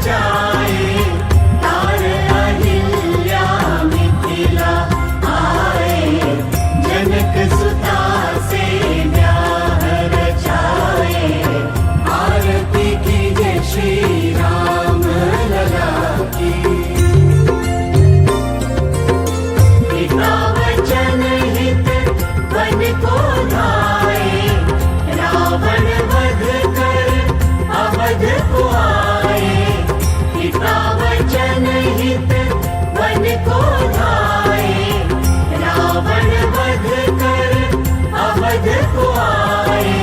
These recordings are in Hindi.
जाए, तार अहिल्या मिथिला आए, जनक सुता से ब्याह रचाए, आरती कीजे श्री राम लला की। पिता वचन हित वन को धाए, रावण वध कर अवध को आए, पिता वचन हित वन को धाए, रावण वध कर अवध को आए,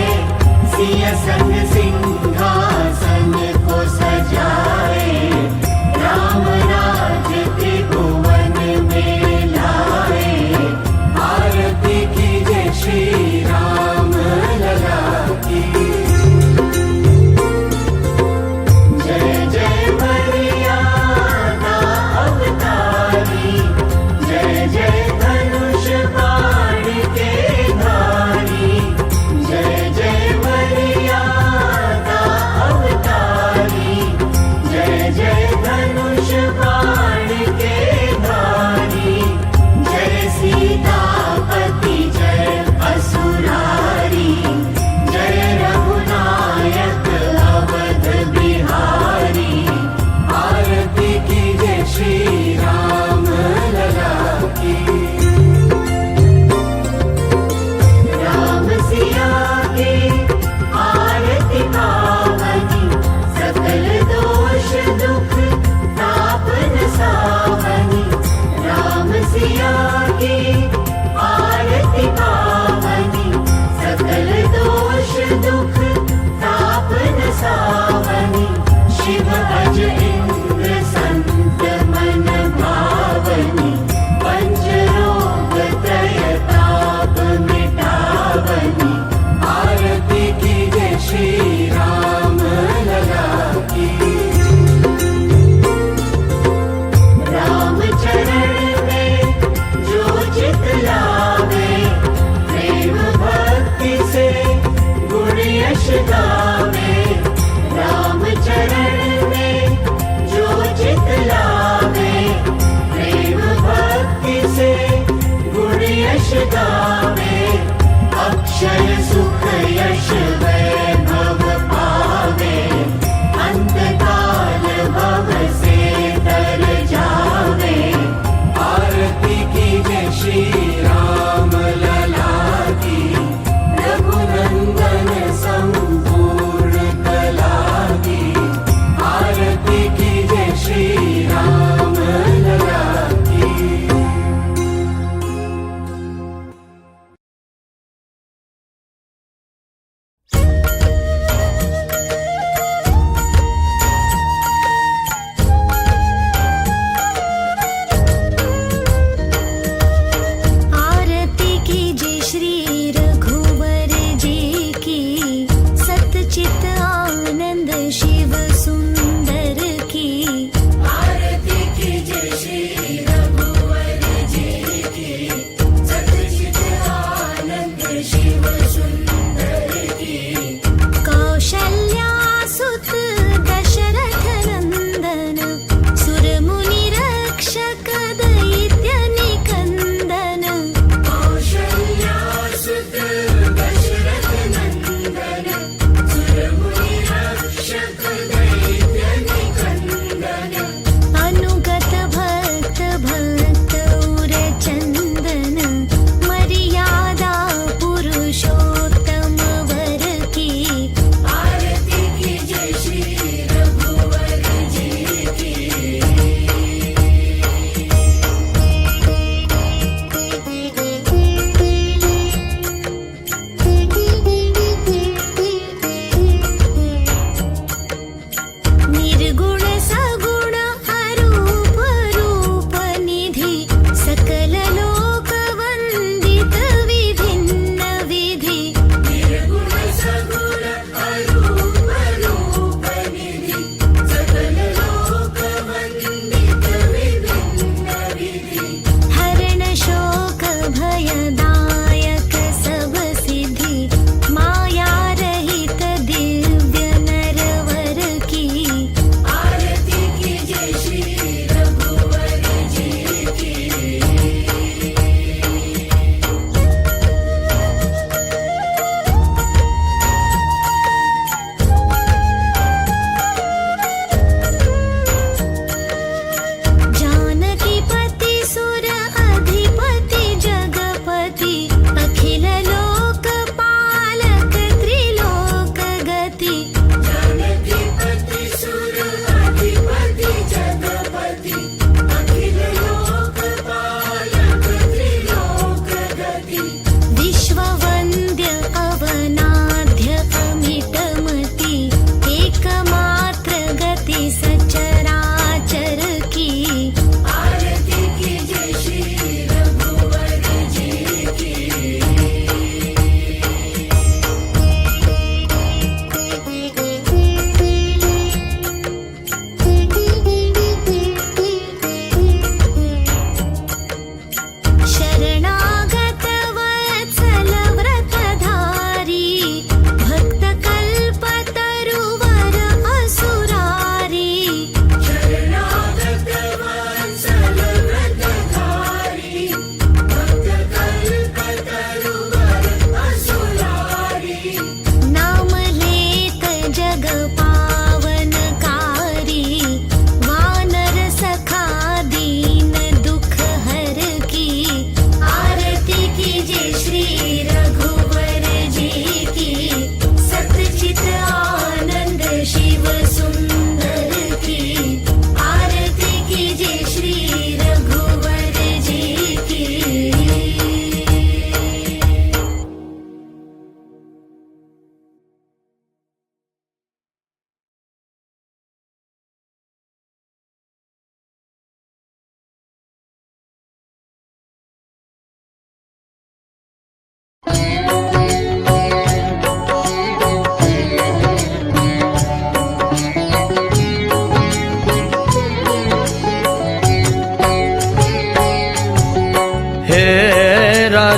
सिय संग सिंहासन को सजाए, राम राज त्रिभुवन में लाए, आरती कीजे श्री राम लला की। जय जय मर्यादा अवतारी, जय जय धनुष बाण के धारी, जय जय मर्यादा अवतारी, जय जय धनुष बाण के धारी, जय सीतापति जय असुरारी, जय रघुनायक अवध बिहारी, आरती कीजे श्री राम लला की। राम सिया के आरती पावनी, सकल दोष दुख ताप नसावनी, राम सिया के आरती पावनी, सकल दोष दुख ताप नसावनी, शिव अज इंद्र संत मन भावनी, पंच रोग त्रय ताप मिटावनी, आरती कीजे श्री राम लला की। राम चरण में जो चित लावे, प्रेम भक्ति से गुण यश गावे, राम चरण में जो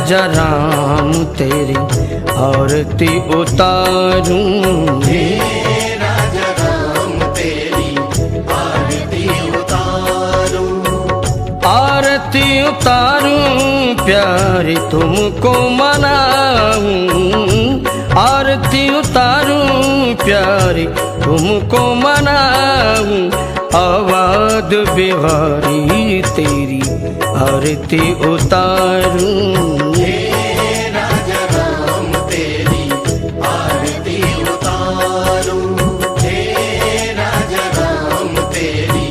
राजा राम तेरी आरती उतारूं, हे राजा राम तेरी आरती उतारूं, आरती उतारूं प्यारे तुमको मनाऊं, आरती उतारूं प्यारे तुमको मनाऊं, आवाद बिहारी तेरी आरती उतारूं, हे राजा राम तेरी आरती उतारूं, हे राजा राम तेरी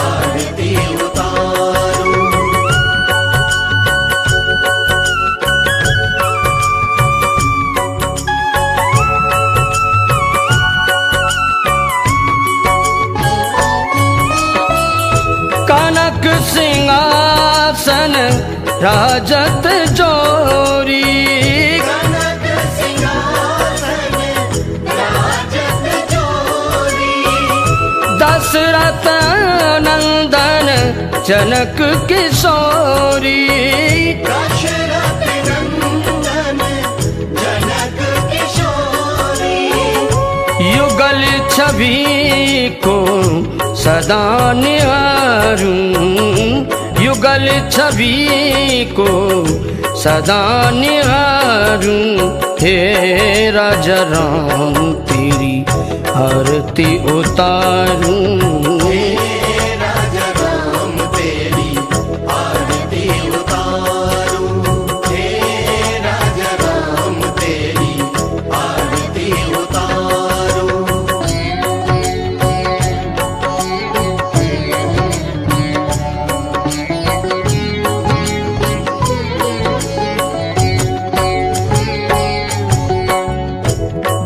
आरती उतारूं। कनक सिंहासन राजत जोरी, कनक सिंहासन राजत जोरी, दशरथ नंदन जनक किशोरी, दशरथ नंदन जनक किशोरी, युगल छवि को सदा निहारूं, युगल छवि को सदा निहारूं, हे राजा राम तेरी आरती उतारूं, हे राजा राम तेरी आरती उतारूं, हे राजा राम तेरी आरती उतारूं।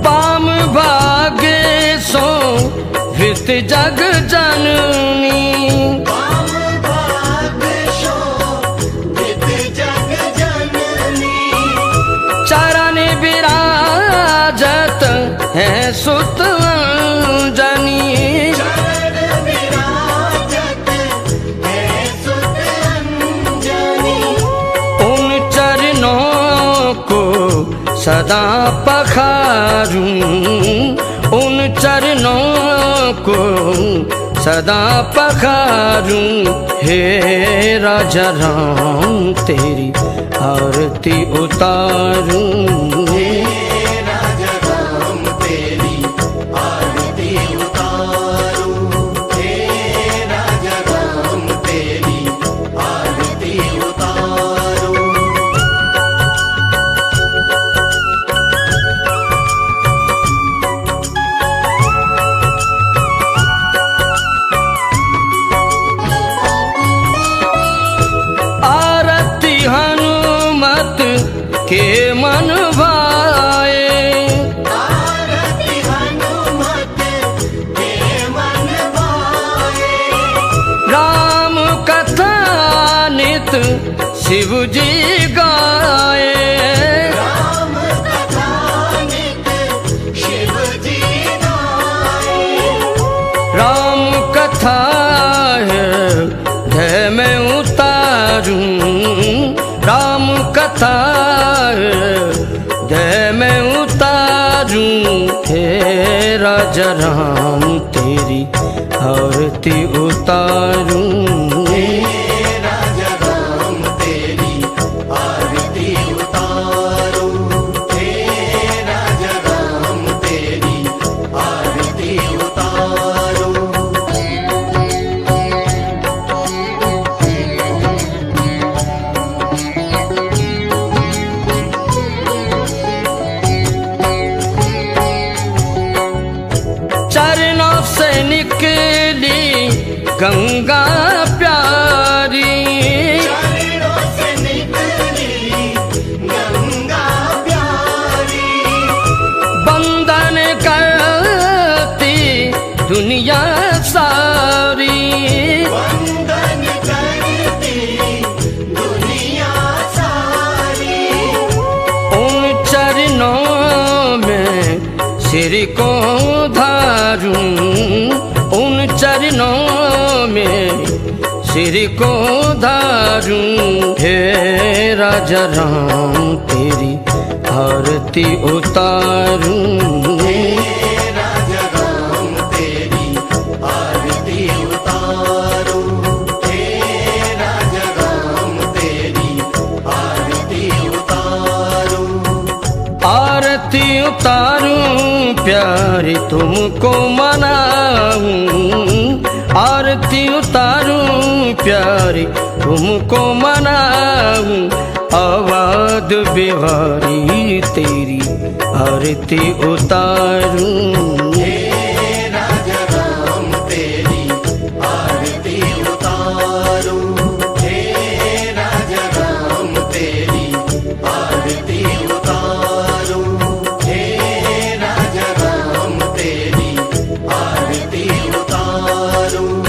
बाम भागे सो वित जग जननी, वाम भाग शोभित जग जननी, चरण विराजत है सुत अंजनी, चरण विराजत है सुत अंजनी, उन चरणों को सदा पखारूं, उन चरणों को सदा पखारूं, हे राजा राम तेरी आरती उतारूं, हे राजा राम तेरी आरती उतारूं, हे राजा राम तेरी आरती उतारूं। आरती हनुमत के मन भाए, आरती हनुमत के मन भाए, राम कथा नित शिव जी गाए, राम कथा नित शिव जी गाए, राम कथा हृदय में उतारूं, राम कथा हृदय में उतारूं, हे राजा राम तेरी आरती उतारूं, हे राजा राम तेरी आरती उतारूं, हे राजा राम तेरी आरती उतारूं। चरणों से निकली गंगा प्यारी, चरणों से निकली गंगा प्यारी, बंधन करती दुनिया सारी, वंदन करती दुनिया सारी, उन चरणों में सिर को धारूं, उन चरणों में सिर को धारूं। हे राजा राम तेरी आरती उतारूं। राजा राम तेरी आरती उतारूं। हे राजा राम तेरी आरती उतारूं। आरती उतारूं प्यारी तुमको मनाऊं। आरती उतारूं प्यारी तुमको मनाऊं। अवध बिहारी तेरी आरती उतारूं। हे राजा राम तेरी आरती उतारूं। हे राजा राम तेरी आरती उतारूं। हे राजा राम तेरी आरती उतारूं।